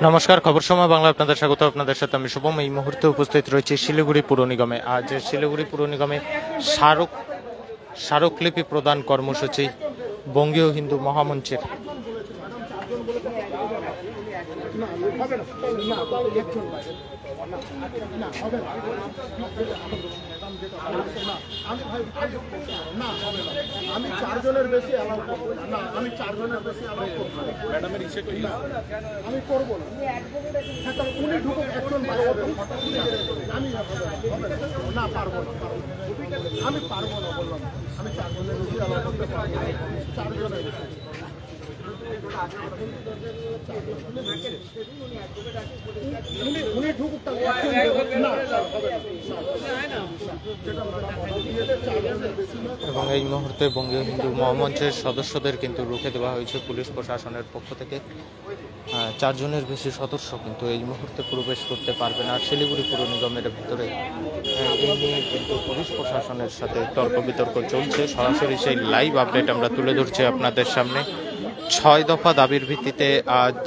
নমস্কার, খবর সময় বাংলা আপনাদের স্বাগত। আপনাদের সাথে আমি শুভম। এই মুহূর্তে উপস্থিত রয়েছে শিলিগুড়ি পুর নিগমে। আজ শিলিগুড়ি পুর নিগমে স্মারকলিপি প্রদান কর্মসূচি বঙ্গীয় হিন্দু মহামঞ্চের। আমি চারজনের বেশি আমি চারজনের বেশি আমি করবো না। উনি ঢুকুক একজন আমি না পারবো না, আমি পারবো না বললাম। আমি চারজনের বেশি অ্যালাউ করতে পারবো না, চারজনের বেশি। উনি ঢুকুক এবং এই মুহূর্তে বঙ্গীয় হিন্দু মহামঞ্চের সদস্যদের কিন্তু রুখে দেওয়া হয়েছে পুলিশ প্রশাসনের পক্ষ থেকে। চারজনের বেশি সদস্য কিন্তু এই মুহূর্তে প্রবেশ করতে পারবে না শিলিগুড়ি পুর নিগমের ভিতরে। এই নিয়ে কিন্তু পুলিশ প্রশাসনের সাথে তর্ক বিতর্ক চলছে। সরাসরি সেই লাইভ আপডেট আমরা তুলে ধরছি আপনাদের সামনে। 6 দফা দাবির ভিত্তিতে আজ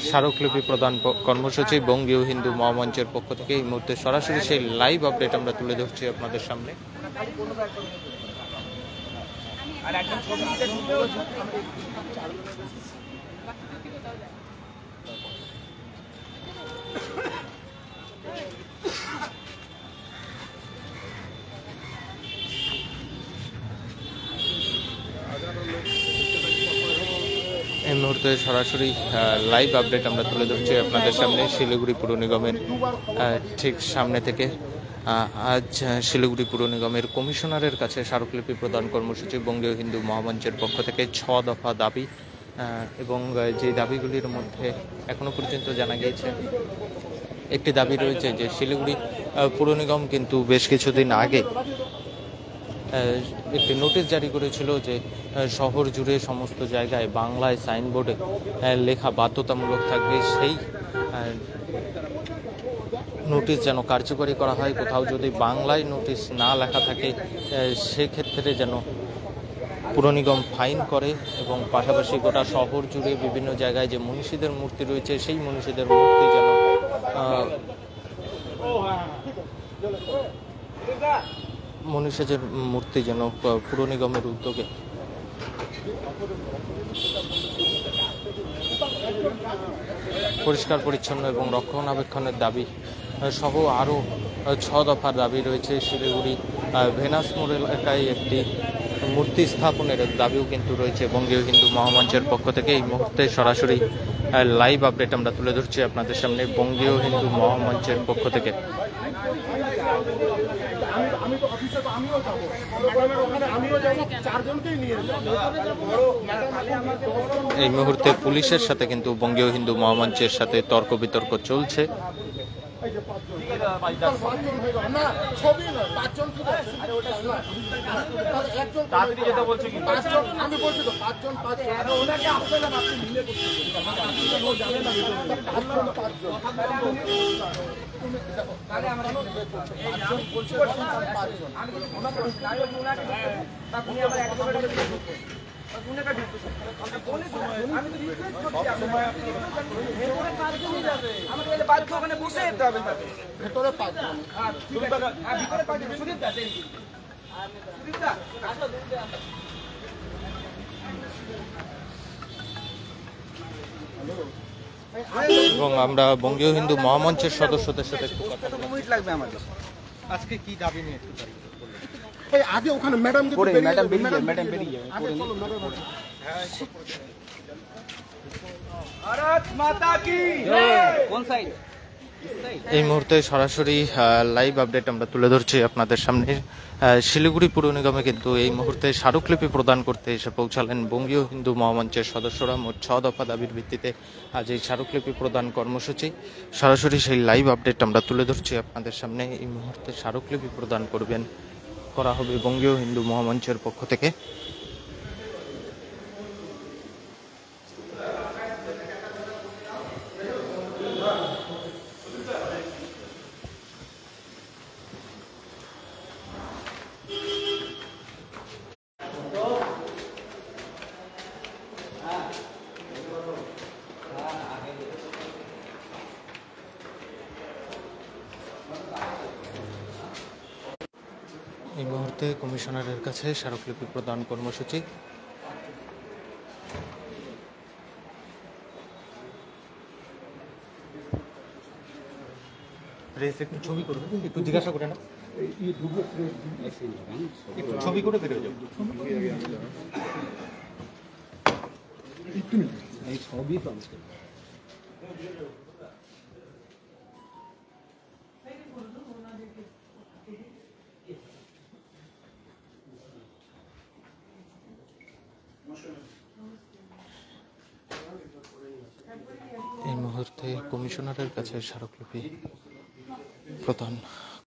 স্মারকলিপি প্রদান কর্মসূচি বঙ্গীয় হিন্দু মহামঞ্চের পক্ষ থেকে। এই মুহূর্তে সরাসরি সেই লাইভ আপডেট আমরা তুলে ধরছি আপনাদের সামনে। এই মুহূর্তে সরাসরি লাইভ আপডেট আমরা তুলে ধরছি আপনাদের সামনে শিলিগুড়ি পুর নিগমের ঠিক সামনে থেকে। আজ শিলিগুড়ি পুর নিগমের কমিশনারের কাছে স্মারকলিপি প্রদান কর্মসূচি বঙ্গীয় হিন্দু মহামঞ্চের পক্ষ থেকে। 6 দফা দাবি এবং যে দাবিগুলির মধ্যে এখনো পর্যন্ত জানা গিয়েছে একটি দাবি রয়েছে যে শিলিগুড়ি পুর নিগম কিন্তু বেশ কিছুদিন আগে একটি নোটিশ জারি করেছিল যে শহর জুড়ে সমস্ত জায়গায় বাংলায় সাইনবোর্ডে লেখা বাধ্যতামূলক থাকবে। সেই নোটিশ যেন কার্যকরী করা হয়। কোথাও যদি বাংলায় নোটিশ না লেখা থাকে সেক্ষেত্রে যেন পুর নিগম ফাইন করে এবং পাশাপাশি গোটা শহর জুড়ে বিভিন্ন জায়গায় যে মনীষীদের মূর্তি রয়েছে সেই মনীষীদের মূর্তি যেন মনীষীদের মূর্তি যেন পুর নিগমের উদ্যোগে পরিষ্কার পরিচ্ছন্ন এবং রক্ষণাবেক্ষণের দাবি সহ আরও 6 দফার দাবি রয়েছে। শিলিগুড়ি ভেনাস মোড় এলাকায় একটি মূর্তি স্থাপনের দাবিও কিন্তু রয়েছে বঙ্গীয় হিন্দু মহামঞ্চের পক্ষ থেকে। এই মুহূর্তে সরাসরি লাইভ আপডেট আমরা তুলে ধরছি আপনাদের সামনে বঙ্গীয় হিন্দু মহামঞ্চের পক্ষ থেকে। এই মুহূর্তে পুলিশের সাথে কিন্তু বঙ্গীয় হিন্দু মহামঞ্চের সাথে তর্ক বিতর্ক চলছে। এবং আমরা বঙ্গীয় হিন্দু মহামঞ্চের সদস্যদের সাথে আজকে কি দাবি নিয়ে একটু আগে ওখানে ম্যাডাম বেরিয়ে এই মুহূর্তে সরাসরি লাইভ আপডেট আমরা তুলে ধরছি আপনাদের সামনে। শিলিগুড়ি পুর নিগমে কিন্তু এই মুহূর্তে স্মারকলিপি প্রদান করতে এসে পৌঁছালেন বঙ্গীয় হিন্দু মহামঞ্চের সদস্যরা। মোট 6 দফা দাবির ভিত্তিতে আজ এই স্মারকলিপি প্রদান কর্মসূচি। সরাসরি সেই লাইভ আপডেট আমরা তুলে ধরছি আপনাদের সামনে। এই মুহূর্তে স্মারকলিপি প্রদান করা হবে বঙ্গীয় হিন্দু মহামঞ্চের পক্ষ থেকে। এই মুহূর্তে কমিশনারের কাছে স্মারকলিপি প্রদান কর্মসূচি। একটু ছবি করবে, একটু জিজ্ঞাসা করে না, একটু ছবি করে বেরোয় যাবে। এই সবই তো এই মুহূর্তে কমিশনারের কাছে স্মারকলিপি প্রদান